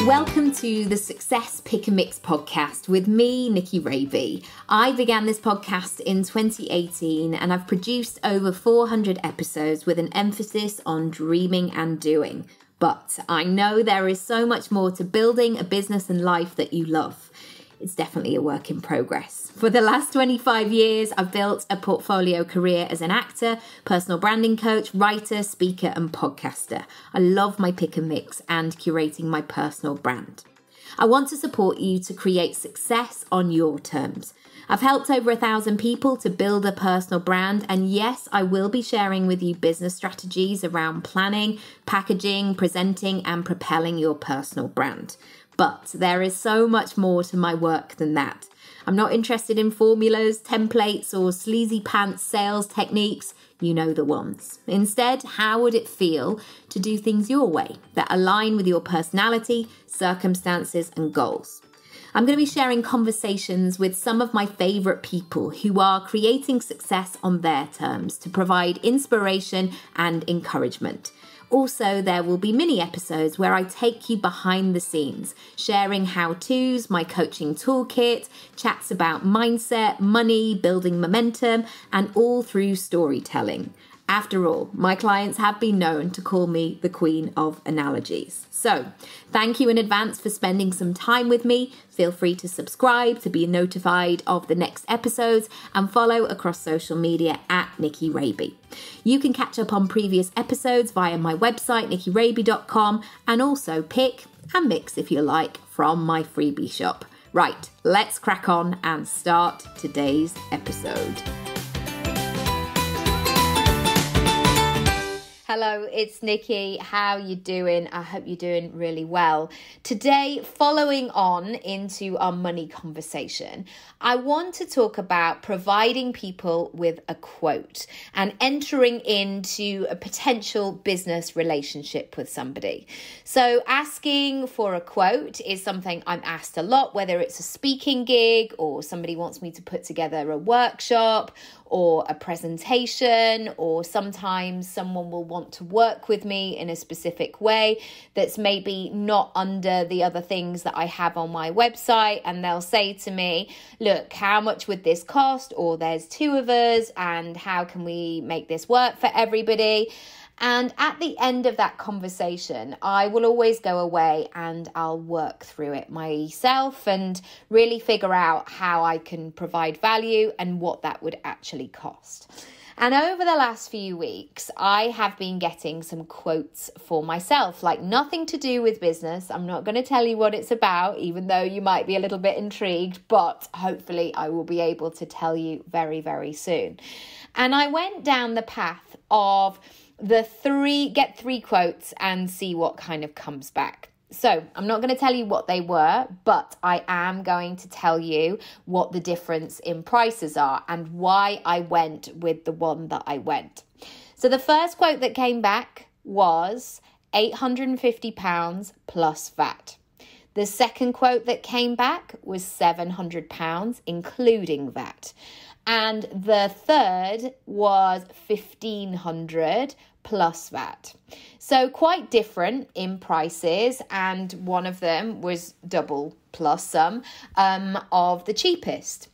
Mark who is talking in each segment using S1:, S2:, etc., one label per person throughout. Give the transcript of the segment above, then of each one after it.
S1: Welcome to the Success Pick and Mix podcast with me, Nikki Raby. I began this podcast in 2018 and I've produced over 400 episodes with an emphasis on dreaming and doing. But I know there is so much more to building a business and life that you love. It's definitely a work in progress. For the last 25 years, I've built a portfolio career as an actor, personal branding coach, writer, speaker, and podcaster. I love my pick and mix and curating my personal brand. I want to support you to create success on your terms. I've helped over 1,000 people to build a personal brand, and yes, I will be sharing with you business strategies around planning, packaging, presenting, and propelling your personal brand. But there is so much more to my work than that. I'm not interested in formulas, templates, or sleazy pants sales techniques. You know the ones. Instead, how would it feel to do things your way that align with your personality, circumstances, and goals? I'm going to be sharing conversations with some of my favourite people who are creating success on their terms to provide inspiration and encouragement. Also, there will be mini episodes where I take you behind the scenes, sharing how-tos, my coaching toolkit, chats about mindset, money, building momentum, and all through storytelling. After all, my clients have been known to call me the Queen of Analogies. So, thank you in advance for spending some time with me. Feel free to subscribe to be notified of the next episodes and follow across social media at Nikki Raby. You can catch up on previous episodes via my website, nikkiraby.com, and also pick and mix, if you like, from my freebie shop. Right, let's crack on and start today's episode. Hello, it's Nikki. How you doing? I hope you're doing really well. Today, following on into our money conversation, I want to talk about providing people with a quote and entering into a potential business relationship with somebody. So asking for a quote is something I'm asked a lot, whether it's a speaking gig or somebody wants me to put together a workshop or a presentation, or sometimes someone will want to work with me in a specific way that's maybe not under the other things that I have on my website, and they'll say to me, look, how much would this cost? Or there's two of us, and how can we make this work for everybody? And at the end of that conversation, I will always go away and I'll work through it myself and really figure out how I can provide value and what that would actually cost. And over the last few weeks, I have been getting some quotes for myself, like nothing to do with business. I'm not going to tell you what it's about, even though you might be a little bit intrigued, but hopefully I will be able to tell you very, very soon. And I went down the path of get three quotes and see what kind of comes back. So I'm not going to tell you what they were, but I am going to tell you what the difference in prices are and why I went with the one that I went. So the first quote that came back was £850 plus VAT. The second quote that came back was £700, including VAT. And the third was £1,500 plus VAT. So quite different in prices, and one of them was double plus some of the cheapest.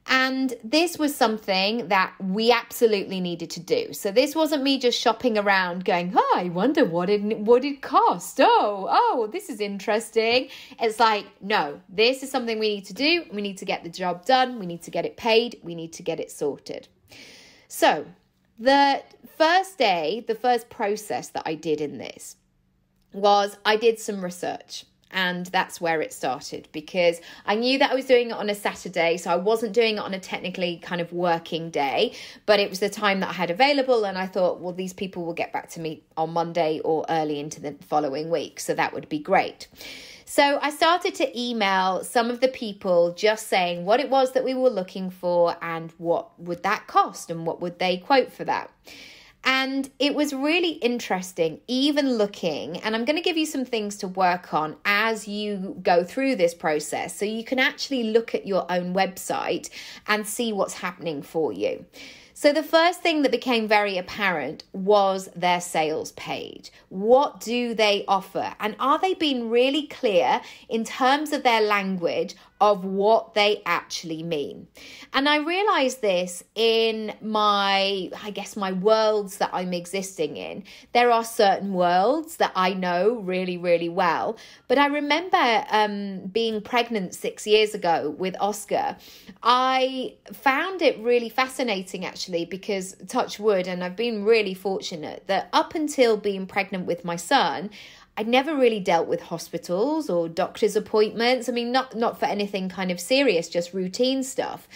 S1: And this was something that we absolutely needed to do. So this wasn't me just shopping around going, oh, I wonder what it cost. Oh, this is interesting. It's like, no, this is something we need to do. We need to get the job done. We need to get it paid. We need to get it sorted. So the first process that I did in this was I did some research. And that's where it started, because I knew that I was doing it on a Saturday, so I wasn't doing it on a technically kind of working day, but it was the time that I had available, and I thought, well, these people will get back to me on Monday or early into the following week, so that would be great. So I started to email some of the people just saying what it was that we were looking for and what would that cost and what would they quote for that. And it was really interesting, even looking, and I'm going to give you some things to work on as you go through this process so you can actually look at your own website and see what's happening for you. So the first thing that became very apparent was their sales page. What do they offer? And are they being really clear in terms of their language of what they actually mean? And I realized this in my worlds that I'm existing in. There are certain worlds that I know really, really well. But I remember being pregnant 6 years ago with Oscar. I found it really fascinating, actually, because touch wood, and I've been really fortunate that up until being pregnant with my son, I'd never really dealt with hospitals or doctor's appointments. I mean, not for anything kind of serious, just routine stuff.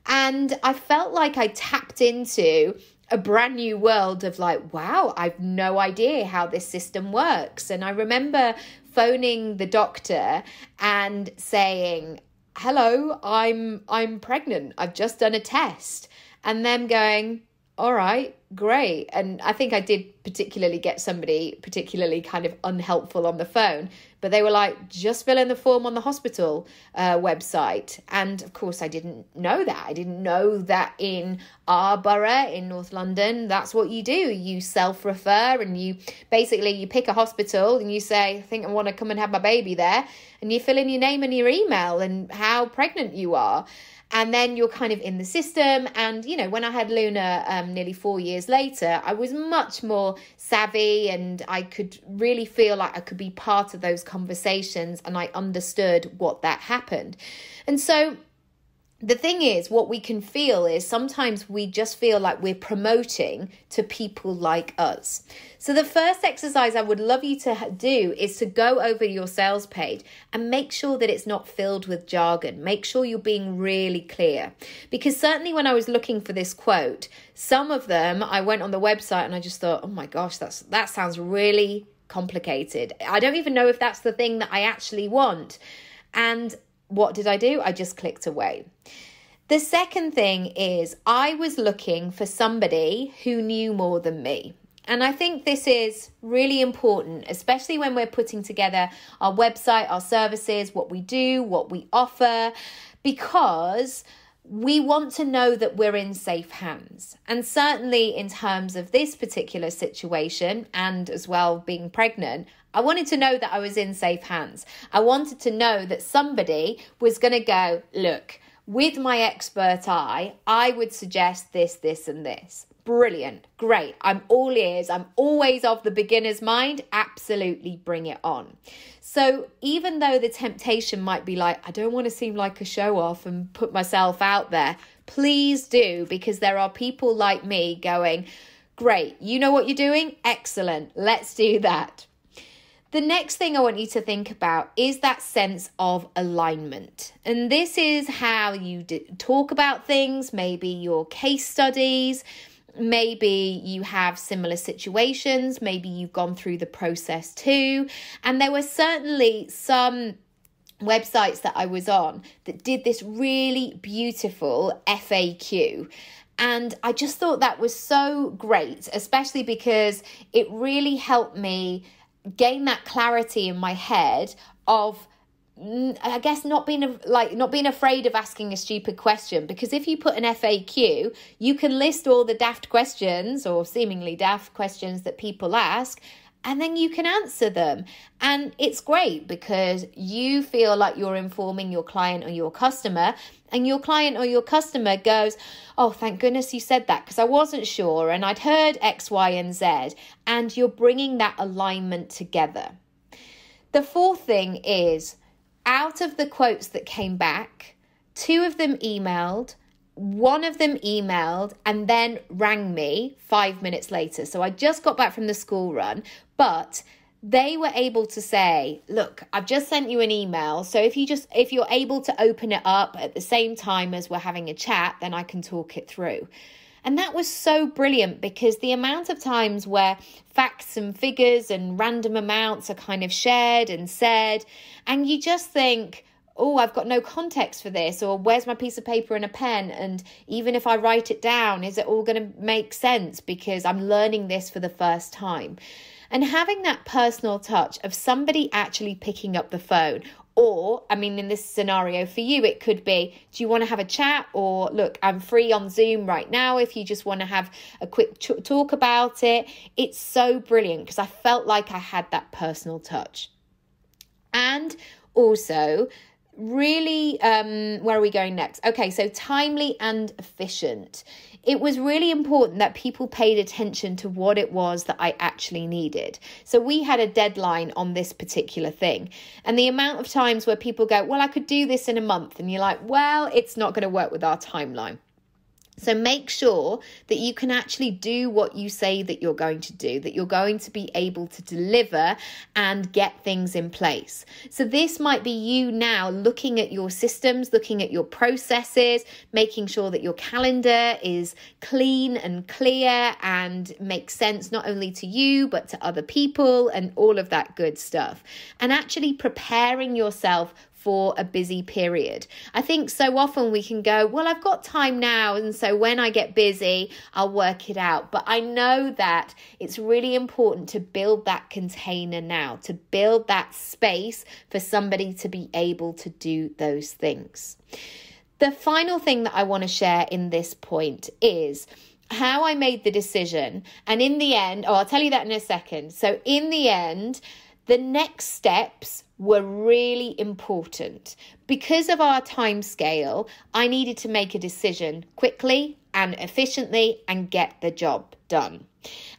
S1: And I felt like I tapped into a brand new world of like, wow, I've no idea how this system works. And I remember phoning the doctor and saying, hello, I'm pregnant. I've just done a test. And them going, all right, great. And I think I did particularly get somebody particularly kind of unhelpful on the phone, but they were like, just fill in the form on the hospital website. And of course, I didn't know that. I didn't know that in our borough in North London, that's what you do. You self-refer and you pick a hospital and you say, I think I want to come and have my baby there. And you fill in your name and your email and how pregnant you are. And then you're kind of in the system. And, you know, when I had Luna nearly 4 years later, I was much more savvy and I could really feel like I could be part of those conversations and I understood what that happened. And so the thing is, what we can feel is sometimes we just feel like we're promoting to people like us. So the first exercise I would love you to do is to go over your sales page and make sure that it's not filled with jargon. Make sure you're being really clear. Because certainly when I was looking for this quote, some of them, I went on the website and I just thought, oh my gosh, that sounds really complicated. I don't even know if that's the thing that I actually want. And what did I do? I just clicked away. The second thing is I was looking for somebody who knew more than me. And I think this is really important, especially when we're putting together our website, our services, what we do, what we offer, because we want to know that we're in safe hands. And certainly in terms of this particular situation and as well being pregnant, I wanted to know that I was in safe hands. I wanted to know that somebody was going to go, look, with my expert eye, I would suggest this, this, and this. Brilliant. Great. I'm all ears. I'm always of the beginner's mind. Absolutely bring it on. So even though the temptation might be like, I don't want to seem like a show off and put myself out there, please do, because there are people like me going, great. You know what you're doing? Excellent. Let's do that. The next thing I want you to think about is that sense of alignment. And this is how you talk about things, maybe your case studies, maybe you have similar situations, maybe you've gone through the process too. And there were certainly some websites that I was on that did this really beautiful FAQ. And I just thought that was so great, especially because it really helped me gain that clarity in my head of, I guess, not being afraid of asking a stupid question. Because if you put an FAQ, you can list all the daft questions or seemingly daft questions that people ask, and then you can answer them. And it's great because you feel like you're informing your client or your customer, and your client or your customer goes, oh, thank goodness you said that because I wasn't sure and I'd heard X, Y, and Z. And you're bringing that alignment together. The fourth thing is, out of the quotes that came back, 2 of them emailed, 1 of them emailed and then rang me 5 minutes later. So I just got back from the school run, but they were able to say, look, I've just sent you an email. So if you're able to open it up at the same time as we're having a chat, then I can talk it through. And that was so brilliant because the amount of times where facts and figures and random amounts are kind of shared and said, and you just think, oh, I've got no context for this, or where's my piece of paper and a pen? And even if I write it down, is it all going to make sense because I'm learning this for the first time? And having that personal touch of somebody actually picking up the phone. Or, I mean, in this scenario for you, it could be, do you want to have a chat? Or, look, I'm free on Zoom right now if you just want to have a quick talk about it. It's so brilliant because I felt like I had that personal touch. And also, really, where are we going next? Okay, so timely and efficient. It was really important that people paid attention to what it was that I actually needed. So we had a deadline on this particular thing. And the amount of times where people go, well, I could do this in a month. And you're like, well, it's not going to work with our timeline. So make sure that you can actually do what you say that you're going to do, that you're going to be able to deliver and get things in place. So this might be you now looking at your systems, looking at your processes, making sure that your calendar is clean and clear and makes sense not only to you, but to other people and all of that good stuff. And actually preparing yourself for a busy period. I think so often we can go, well, I've got time now, and so when I get busy, I'll work it out. But I know that it's really important to build that container now, to build that space for somebody to be able to do those things. The final thing that I want to share in this point is how I made the decision. And in the end, I'll tell you that in a second. So in the end, the next steps were really important. Because of our time scale, I needed to make a decision quickly and efficiently and get the job done.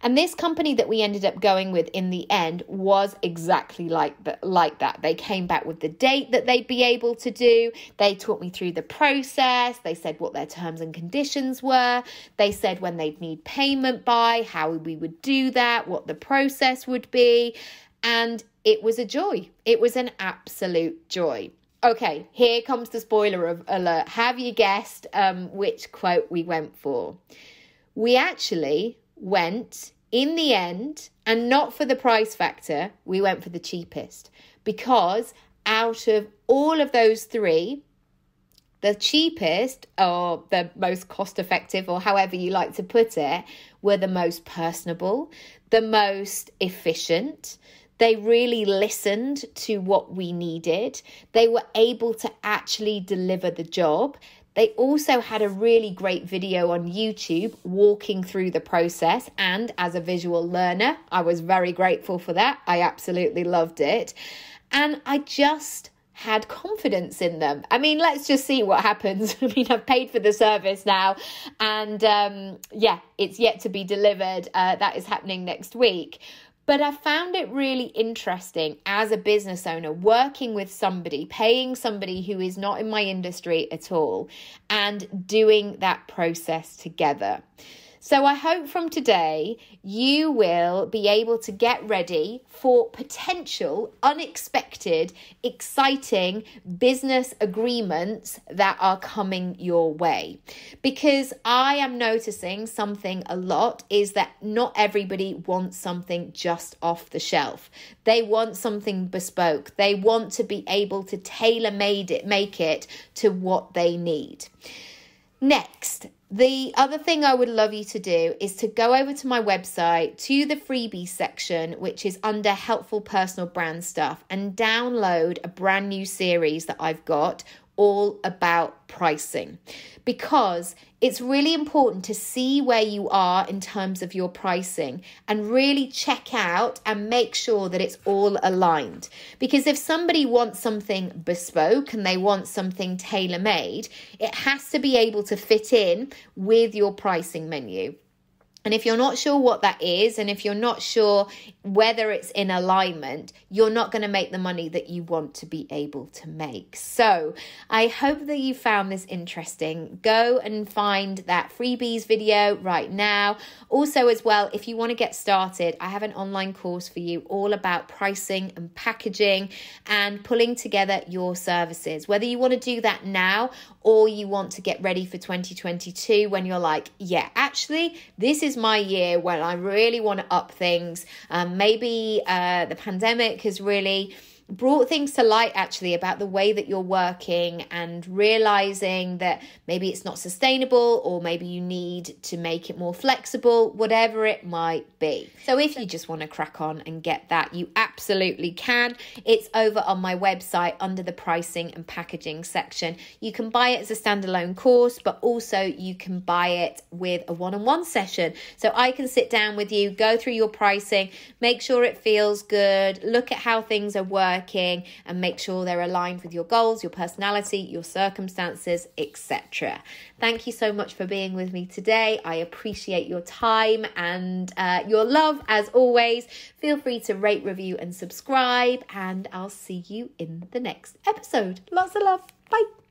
S1: And this company that we ended up going with in the end was exactly like that. They came back with the date that they'd be able to do. They taught me through the process. They said what their terms and conditions were. They said when they'd need payment by, how we would do that, what the process would be. And it was a joy. It was an absolute joy. Okay, here comes the spoiler alert. Have you guessed which quote we went for? We actually went, in the end, and not for the price factor, we went for the cheapest. Because out of all of those three, the cheapest or the most cost effective, or however you like to put it, were the most personable, the most efficient. They really listened to what we needed. They were able to actually deliver the job. They also had a really great video on YouTube walking through the process. And as a visual learner, I was very grateful for that. I absolutely loved it. And I just had confidence in them. I mean, let's just see what happens. I mean, I've paid for the service now. And it's yet to be delivered. That is happening next week. But I found it really interesting as a business owner, working with somebody, paying somebody who is not in my industry at all, and doing that process together. So I hope from today you will be able to get ready for potential, unexpected, exciting business agreements that are coming your way. Because I am noticing something a lot is that not everybody wants something just off the shelf. They want something bespoke. They want to be able to make it to what they need. Next, the other thing I would love you to do is to go over to my website, to the freebies section, which is under helpful personal brand stuff, and download a brand new series that I've got all about pricing, because it's really important to see where you are in terms of your pricing and really check out and make sure that it's all aligned. Because if somebody wants something bespoke and they want something tailor-made, it has to be able to fit in with your pricing menu. And if you're not sure what that is, and if you're not sure whether it's in alignment, you're not going to make the money that you want to be able to make. So I hope that you found this interesting. Go and find that freebies video right now. Also as well, if you want to get started, I have an online course for you all about pricing and packaging and pulling together your services. Whether you want to do that now or you want to get ready for 2022 when you're like, yeah, actually, this is my year when I really want to up things. Maybe the pandemic has really brought things to light actually about the way that you're working and realizing that maybe it's not sustainable, or maybe you need to make it more flexible, whatever it might be. So if you just want to crack on and get that, you absolutely can. It's over on my website under the pricing and packaging section. You can buy it as a standalone course, but also you can buy it with a one-on-one session. So I can sit down with you, go through your pricing, make sure it feels good, look at how things are working, and make sure they're aligned with your goals, your personality, your circumstances, etc. Thank you so much for being with me today. I appreciate your time and your love as always. Feel free to rate, review, and subscribe, and I'll see you in the next episode. Lots of love. Bye.